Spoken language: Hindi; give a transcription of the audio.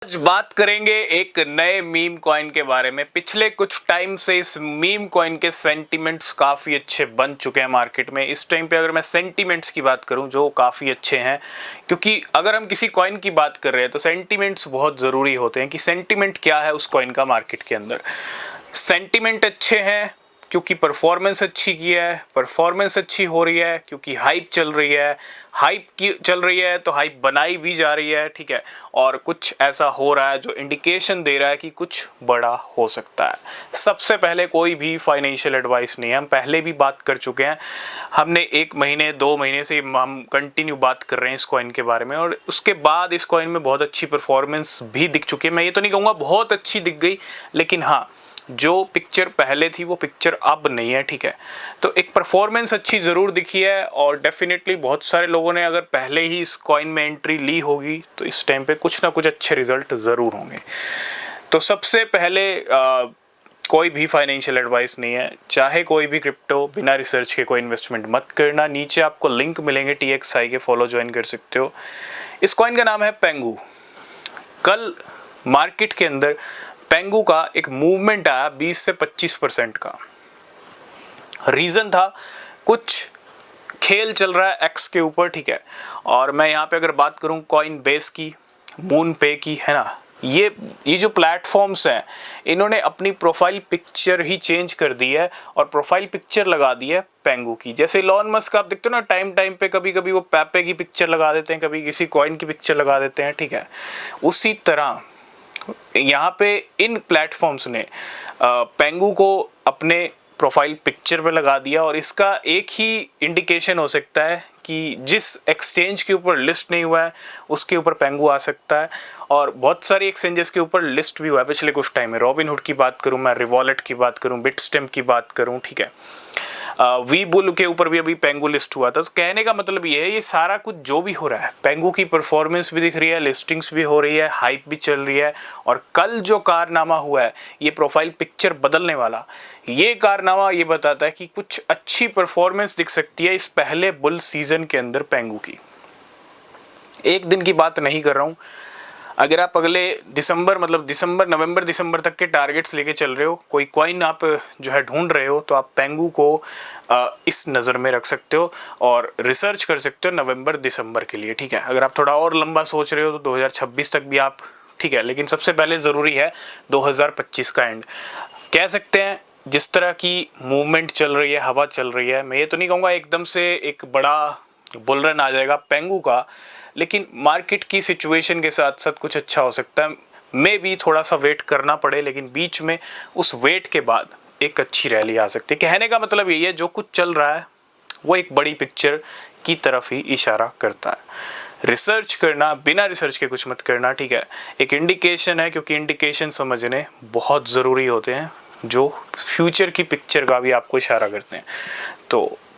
आज बात करेंगे एक नए मीम कॉइन के बारे में। पिछले कुछ टाइम से इस मीम कॉइन के सेंटीमेंट्स काफ़ी अच्छे बन चुके हैं मार्केट में। इस टाइम पे अगर मैं सेंटीमेंट्स की बात करूं जो काफ़ी अच्छे हैं, क्योंकि अगर हम किसी कॉइन की बात कर रहे हैं तो सेंटीमेंट्स बहुत ज़रूरी होते हैं कि सेंटीमेंट क्या है उस कॉइन का मार्केट के अंदर। सेंटीमेंट अच्छे हैं क्योंकि परफॉर्मेंस अच्छी की है, परफॉर्मेंस अच्छी हो रही है क्योंकि हाइप चल रही है, हाइप की चल रही है तो हाइप बनाई भी जा रही है, ठीक है। और कुछ ऐसा हो रहा है जो इंडिकेशन दे रहा है कि कुछ बड़ा हो सकता है। सबसे पहले कोई भी फाइनेंशियल एडवाइस नहीं है, हम पहले भी बात कर चुके हैं। हमने 1 महीने 2 महीने से हम कंटिन्यू बात कर रहे हैं इस कॉइन के बारे में, और उसके बाद इस कॉइन में बहुत अच्छी परफॉर्मेंस भी दिख चुकी है। मैं ये तो नहीं कहूँगा बहुत अच्छी दिख गई, लेकिन हाँ, जो पिक्चर पहले थी वो पिक्चर अब नहीं है, ठीक है। तो एक परफॉर्मेंस अच्छी ज़रूर दिखी है, और डेफिनेटली बहुत सारे लोगों ने अगर पहले ही इस कॉइन में एंट्री ली होगी तो इस टाइम पे कुछ ना कुछ अच्छे रिजल्ट ज़रूर होंगे। तो सबसे पहले कोई भी फाइनेंशियल एडवाइस नहीं है, चाहे कोई भी क्रिप्टो, बिना रिसर्च के कोई इन्वेस्टमेंट मत करना। नीचे आपको लिंक मिलेंगे TXI के, फॉलो ज्वाइन कर सकते हो। इस कॉइन का नाम है पेंगू। कल मार्केट के अंदर पेंगू का एक मूवमेंट आया 20 से 25% का। रीजन था कुछ खेल चल रहा है एक्स के ऊपर, ठीक है। और मैं यहाँ पे अगर बात करूँ कॉइन बेस की, मून पे की, है ना, ये जो प्लेटफॉर्म्स हैं इन्होंने अपनी प्रोफाइल पिक्चर ही चेंज कर दी है और प्रोफाइल पिक्चर लगा दी है पेंगू की। जैसे इलॉन मस्क आप देखते हो ना, टाइम टाइम पे कभी कभी वो पेपे की पिक्चर लगा देते हैं, कभी किसी कॉइन की पिक्चर लगा देते हैं, ठीक है। उसी तरह यहाँ पे इन प्लेटफॉर्म्स ने पेंगू को अपने प्रोफाइल पिक्चर पे लगा दिया, और इसका एक ही इंडिकेशन हो सकता है कि जिस एक्सचेंज के ऊपर लिस्ट नहीं हुआ है उसके ऊपर पेंगू आ सकता है। और बहुत सारी एक्सचेंजेस के ऊपर लिस्ट भी हुआ है पिछले कुछ टाइम में। रॉबिनहुड की बात करूँ मैं, रिवॉलेट की बात करूँ, बिटस्टेम्प की बात करूँ, ठीक है। वी बुल के ऊपर भी अभी पेंगू लिस्ट हुआ था। तो कहने का मतलब ये है, ये सारा कुछ जो भी हो रहा है, पेंगू की परफॉर्मेंस भी दिख रही है, लिस्टिंग्स भी हो रही है, हाइप भी चल रही है। और कल जो कारनामा हुआ है, ये प्रोफाइल पिक्चर बदलने वाला, ये कारनामा ये बताता है कि कुछ अच्छी परफॉर्मेंस दिख सकती है इस पहले बुल सीजन के अंदर पेंगू की। एक दिन की बात नहीं कर रहा हूँ। अगर आप अगले नवंबर दिसंबर तक के टारगेट्स लेके चल रहे हो, कोई कॉइन आप जो है ढूंढ रहे हो, तो आप पेंगू को इस नज़र में रख सकते हो और रिसर्च कर सकते हो नवंबर दिसंबर के लिए, ठीक है। अगर आप थोड़ा और लंबा सोच रहे हो तो 2026 तक भी आप, ठीक है। लेकिन सबसे पहले ज़रूरी है 2025 का एंड। कह सकते हैं जिस तरह की मूवमेंट चल रही है, हवा चल रही है, मैं ये तो नहीं कहूँगा एकदम से एक बड़ा बुल रन आ जाएगा पेंगू का, लेकिन मार्केट की सिचुएशन के साथ साथ कुछ अच्छा हो सकता है। मे भी थोड़ा सा वेट करना पड़े, लेकिन बीच में उस वेट के बाद एक अच्छी रैली आ सकती है। कहने का मतलब यही है, जो कुछ चल रहा है वो एक बड़ी पिक्चर की तरफ ही इशारा करता है। रिसर्च करना, बिना रिसर्च के कुछ मत करना, ठीक है। एक इंडिकेशन है, क्योंकि इंडिकेशन समझने बहुत ज़रूरी होते हैं जो फ्यूचर की पिक्चर का भी आपको इशारा करते हैं। तो